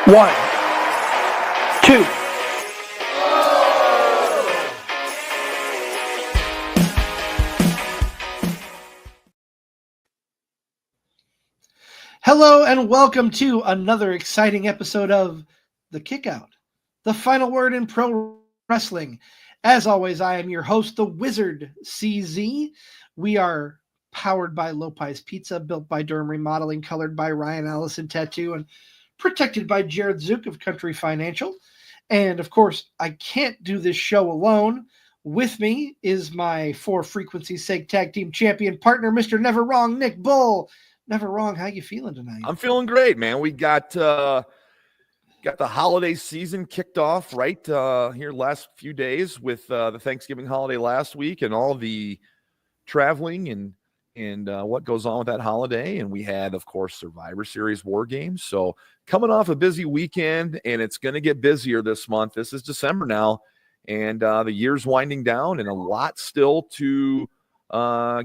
1, 2. Hello and welcome to another exciting episode of The Kickout, the final word in pro wrestling. As always, I am your host, the Wizard CZ. We are powered by Lopez Pizza, built by Durham Remodeling, colored by Ryan Allison Tattoo, and protected by Jared Zook of Country Financial. And of course, I can't do this show alone. With me is my for frequency's sake tag team champion partner, Mr. Never Wrong, Nick Bull. Never Wrong, how you feeling tonight? I'm feeling great, man. We got the holiday season kicked off right here last few days with the Thanksgiving holiday last week and all the traveling and what goes on with that holiday. And we had, of course, Survivor Series War Games. So coming off a busy weekend, and it's going to get busier this month. This is December now, and the year's winding down, and a lot still to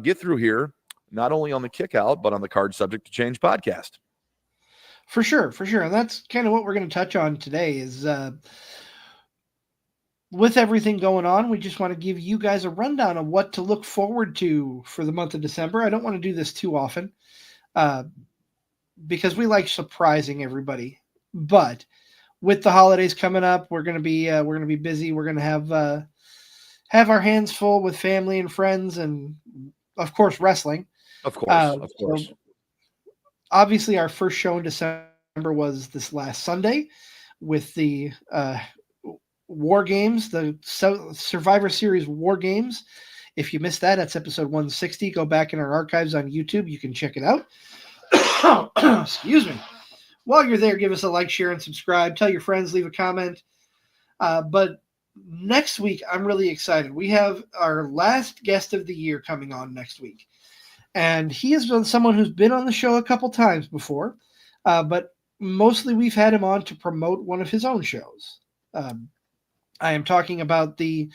get through here, not only on the Kickout, but on the Card Subject to Change podcast. For sure. And that's kind of what we're going to touch on today is with everything going on, we just want to give you guys a rundown of what to look forward to for the month of December. I don't want to do this too often because we like surprising everybody. But with the holidays coming up, we're going to be busy. We're going to have our hands full with family and friends, and of course wrestling. Of course. So obviously, our first show in December was this last Sunday with the War Games, the Survivor Series War Games. If you missed that, that's episode 160. Go back in our archives on YouTube. You can check it out. Excuse me. While you're there, give us a like, share, and subscribe. Tell your friends, leave a comment. But next week, I'm really excited. We have our last guest of the year coming on next week. And he has been someone who's been on the show a couple times before, but mostly we've had him on to promote one of his own shows. I am talking about the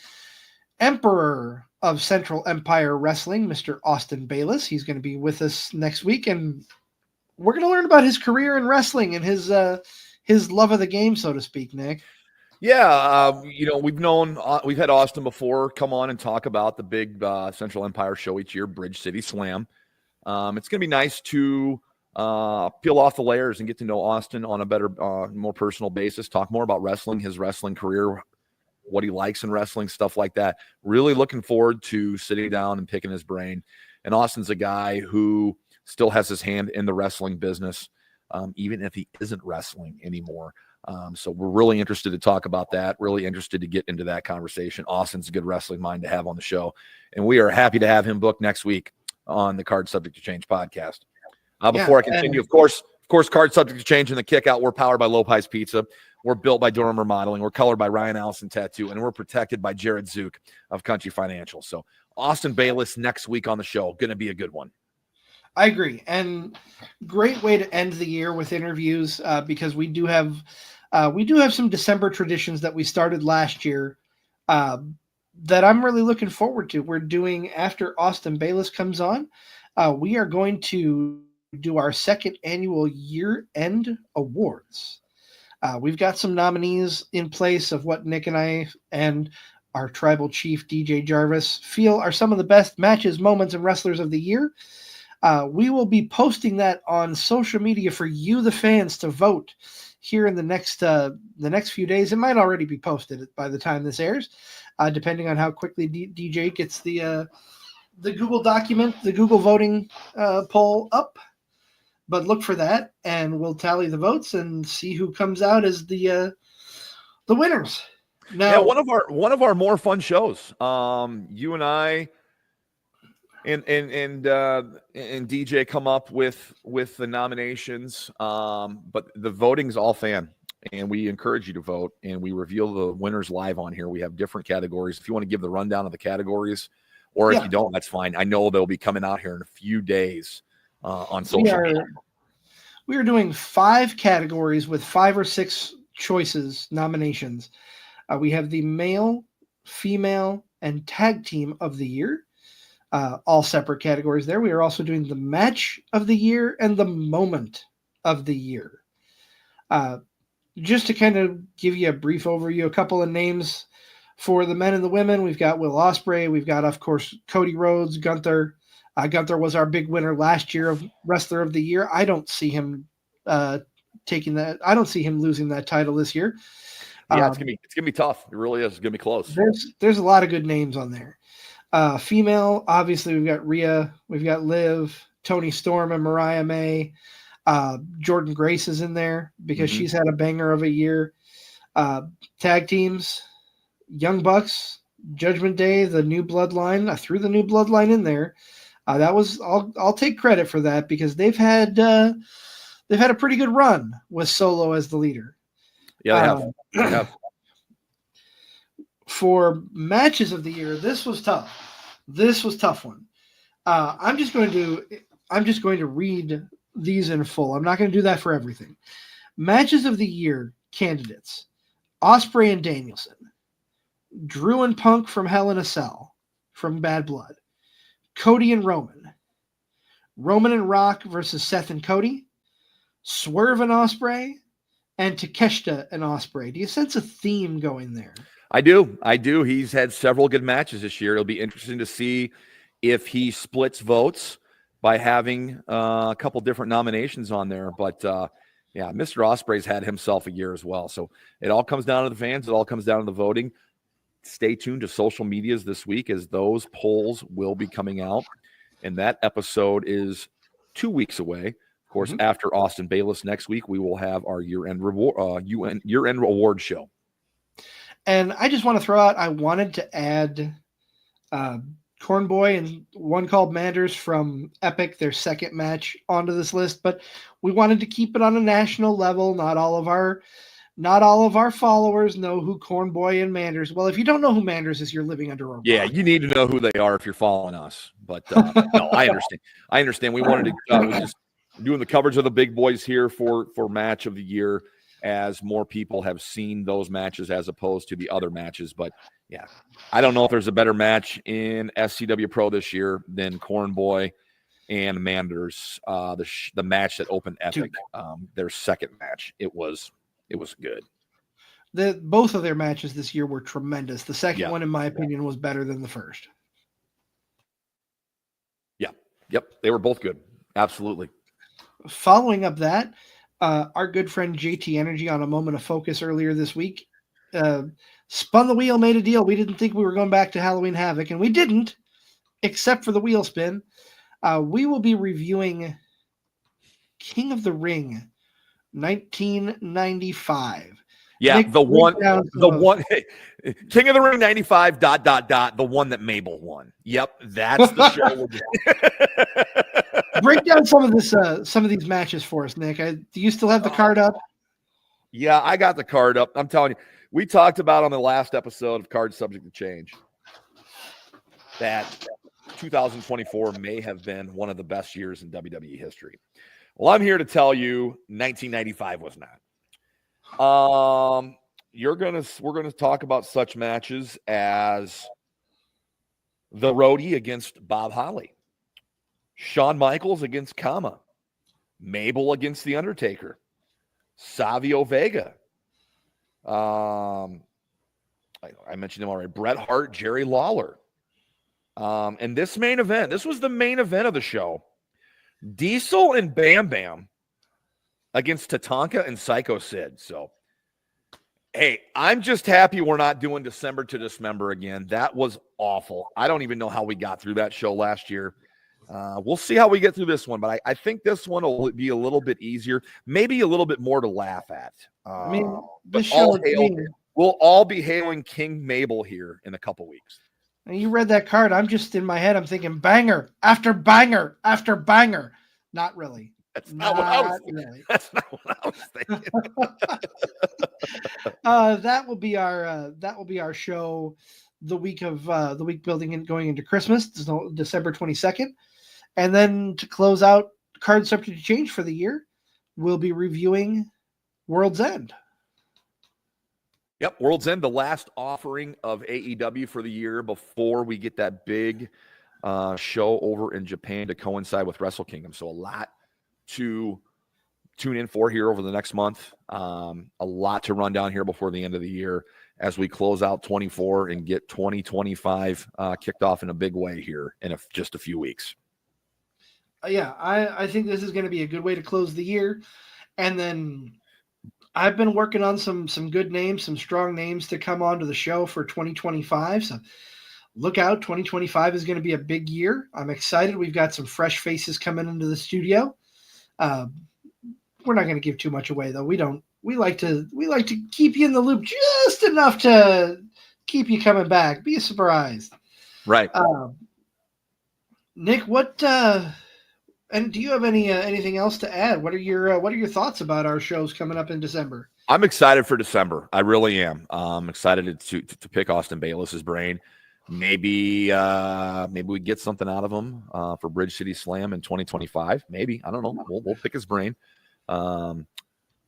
Emperor of Central Empire Wrestling, Mr. Austin Bayless. He's going to be with us next week, and we're going to learn about his career in wrestling and his love of the game, so to speak, Nick. Yeah, we've had Austin before come on and talk about the big Central Empire show each year, Bridge City Slam. It's going to be nice to peel off the layers and get to know Austin on a better, more personal basis, talk more about wrestling, his wrestling career, what he likes in wrestling, stuff like that. Really looking forward to sitting down and picking his brain. And Austin's a guy who still has his hand in the wrestling business, even if he isn't wrestling anymore. So we're really interested to talk about that, really interested to get into that conversation. Austin's a good wrestling mind to have on the show, and we are happy to have him booked next week on the Card Subject to Change podcast. Before I continue, of course, Card Subject to Change and the Kickout, we're powered by Lopez Pizza. We're built by Durham Remodeling. We're colored by Ryan Allison Tattoo, and we're protected by Jared Zook of Country Financial. So Austin Bayless next week on the show, going to be a good one. I agree, and great way to end the year with interviews because we do have some December traditions that we started last year that I'm really looking forward to. We're doing, after Austin Bayless comes on, we are going to do our second annual year-end awards. We've got some nominees in place of what Nick and I and our tribal chief, DJ Jarvis, feel are some of the best matches, moments, and wrestlers of the year. We will be posting that on social media for you, the fans, to vote here in the next few days. It might already be posted by the time this airs, depending on how quickly DJ gets the Google document, the Google voting poll up. But look for that, and we'll tally the votes and see who comes out as the winners. Now, one of our more fun shows. You and I and DJ come up with the nominations, but the voting's all fan, and we encourage you to vote, and we reveal the winners live on here. We have different categories. If you want to give the rundown of the categories, or if you don't, that's fine. I know they'll be coming out here in a few days on social media. We are doing 5 categories with 5 or 6 nominations. We have the male, female, and tag team of the year. All separate categories there. We are also doing the match of the year and the moment of the year. just to kind of give you a brief overview, a couple of names for the men and the women. We've got Will Ospreay. We've got, of course, Cody Rhodes, Gunther. Gunther was our big winner last year of Wrestler of the Year. I don't see him taking that. I don't see him losing that title this year. Yeah, it's gonna be tough. It really is. It's gonna be close. There's a lot of good names on there. Female, obviously, we've got Rhea, we've got Liv, Toni Storm, and Mariah May. Jordan Grace is in there because she's had a banger of a year. Tag teams, Young Bucks, Judgment Day, the New Bloodline. I threw the New Bloodline in there. That was I'll take credit for that because they've had a pretty good run with Solo as the leader. Yeah, they have. For matches of the year, this was tough. This was a tough one. I'm just going to read these in full. I'm not going to do that for everything. Matches of the year candidates: Ospreay and Danielson, Drew and Punk from Hell in a Cell from Bad Blood, Cody and Roman, Roman and Rock versus Seth and Cody, Swerve and Ospreay, and Takeshita and Ospreay. Do you sense a theme going there? I do. He's had several good matches this year. It'll be interesting to see if he splits votes by having a couple different nominations on there. But yeah, Mr. Ospreay's had himself a year as well. So it all comes down to the fans. It all comes down to the voting. Stay tuned to social medias this week as those polls will be coming out. And that episode is 2 weeks away. Of course, after Austin Bayless next week, we will have our year-end award show. And I just want to throw out, I wanted to add Corn Boy and One Called Manders from Epic, their second match, onto this list, but we wanted to keep it on a national level. Not all of our followers know who Corn Boy and Manders. Well, if you don't know who Manders is, you're living under a rock. Yeah, you need to know who they are if you're following us. But no, I understand. We wanted to we just doing the coverage of the big boys here for match of the year, as more people have seen those matches as opposed to the other matches. But yeah, I don't know if there's a better match in SCW Pro this year than Corn Boy and Manders. The match that opened Epic, their second match, it was good. Both of their matches this year were tremendous. The second one, in my opinion, was better than the first. Yep, they were both good. Absolutely. Following up that, our good friend JT Energy on A Moment of Focus earlier this week spun the wheel, made a deal. We didn't think we were going back to Halloween Havoc, and we didn't, except for the wheel spin. We will be reviewing King of the Ring 1995. Yeah, Nick, the one King of the Ring 95 ... the one that Mabel won. Yep, that's the show we're doing. Break down some of these matches for us, Nick. Do you still have the card up? Yeah, I got the card up. I'm telling you, we talked about on the last episode of Card Subject to Change that 2024 may have been one of the best years in WWE history. Well, I'm here to tell you 1995 was not. We're gonna talk about such matches as the Roadie against Bob Holly, Shawn Michaels against Kama, Mabel against The Undertaker, Savio Vega. I mentioned him already. Bret Hart, Jerry Lawler. And this main event, this was the main event of the show. Diesel and Bam Bam against Tatanka and Psycho Sid. So, hey, I'm just happy we're not doing December to Dismember again. That was awful. I don't even know how we got through that show last year. We'll see how we get through this one, but I think this one will be a little bit easier, maybe a little bit more to laugh at. We'll all be hailing King Mabel here in a couple weeks. You read that card. I'm just in my head. I'm thinking banger after banger after banger. Not really. That's not what I was thinking. Really. That's not what I was thinking. That will be our show the week building and going into Christmas, December 22nd. And then to close out Card Subject to Change for the year, we'll be reviewing World's End. Yep, World's End, the last offering of AEW for the year before we get that big show over in Japan to coincide with Wrestle Kingdom. So a lot to tune in for here over the next month. A lot to run down here before the end of the year as we close out 24 and get 2025 kicked off in a big way here in just a few weeks. Yeah, I think this is going to be a good way to close the year. And then I've been working on some good names, some strong names to come onto the show for 2025. So look out, 2025 is going to be a big year. I'm excited. We've got some fresh faces coming into the studio. We're not going to give too much away, though. We like to keep you in the loop just enough to keep you coming back. Be surprised. Right. Nick, and do you have anything else to add? What are your thoughts about our shows coming up in December? I'm excited for December. I really am. I'm excited to pick Austin Bayless's brain. Maybe we get something out of him for Bridge City Slam in 2025. Maybe, I don't know. We'll pick his brain.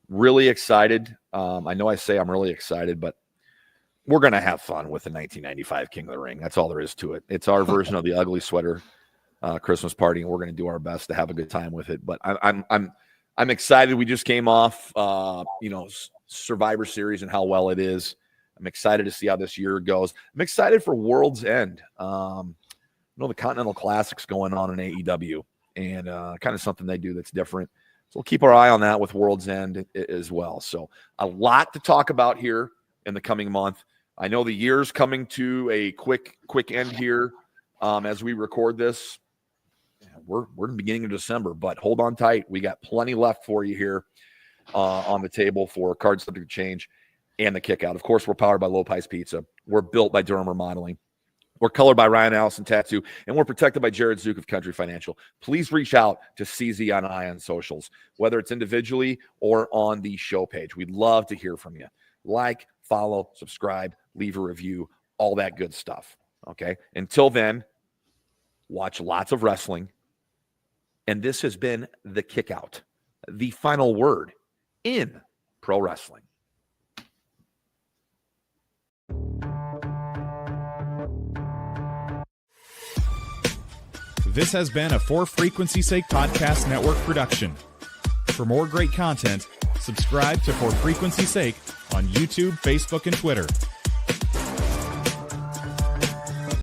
Really excited. I know I say I'm really excited, but we're gonna have fun with the 1995 King of the Ring. That's all there is to it. It's our version of the ugly sweater Christmas party, and we're gonna do our best to have a good time with it. But I'm excited. We just came off Survivor Series and how well it is. I'm excited to see how this year goes. I'm excited for World's End. The Continental Classic's going on in AEW, and kind of something they do that's different. So we'll keep our eye on that with World's End as well. So a lot to talk about here in the coming month. I know the year's coming to a quick end here as we record this. We're in the beginning of December, but hold on tight. We got plenty left for you here on the table for Cards Subject to Change and the Kickout. Of course, we're powered by Low Pies Pizza. We're built by Durham Remodeling. We're colored by Ryan Allison Tattoo, and we're protected by Jared Zook of Country Financial. Please reach out to CZ on I on socials, whether it's individually or on the show page. We'd love to hear from you. Like, follow, subscribe, leave a review, all that good stuff. Okay? Until then, watch lots of wrestling. And this has been The Kickout, the final word in pro wrestling. This has been a For Frequency's Sake Podcast Network production. For more great content, subscribe to For Frequency's Sake on YouTube, Facebook, and Twitter.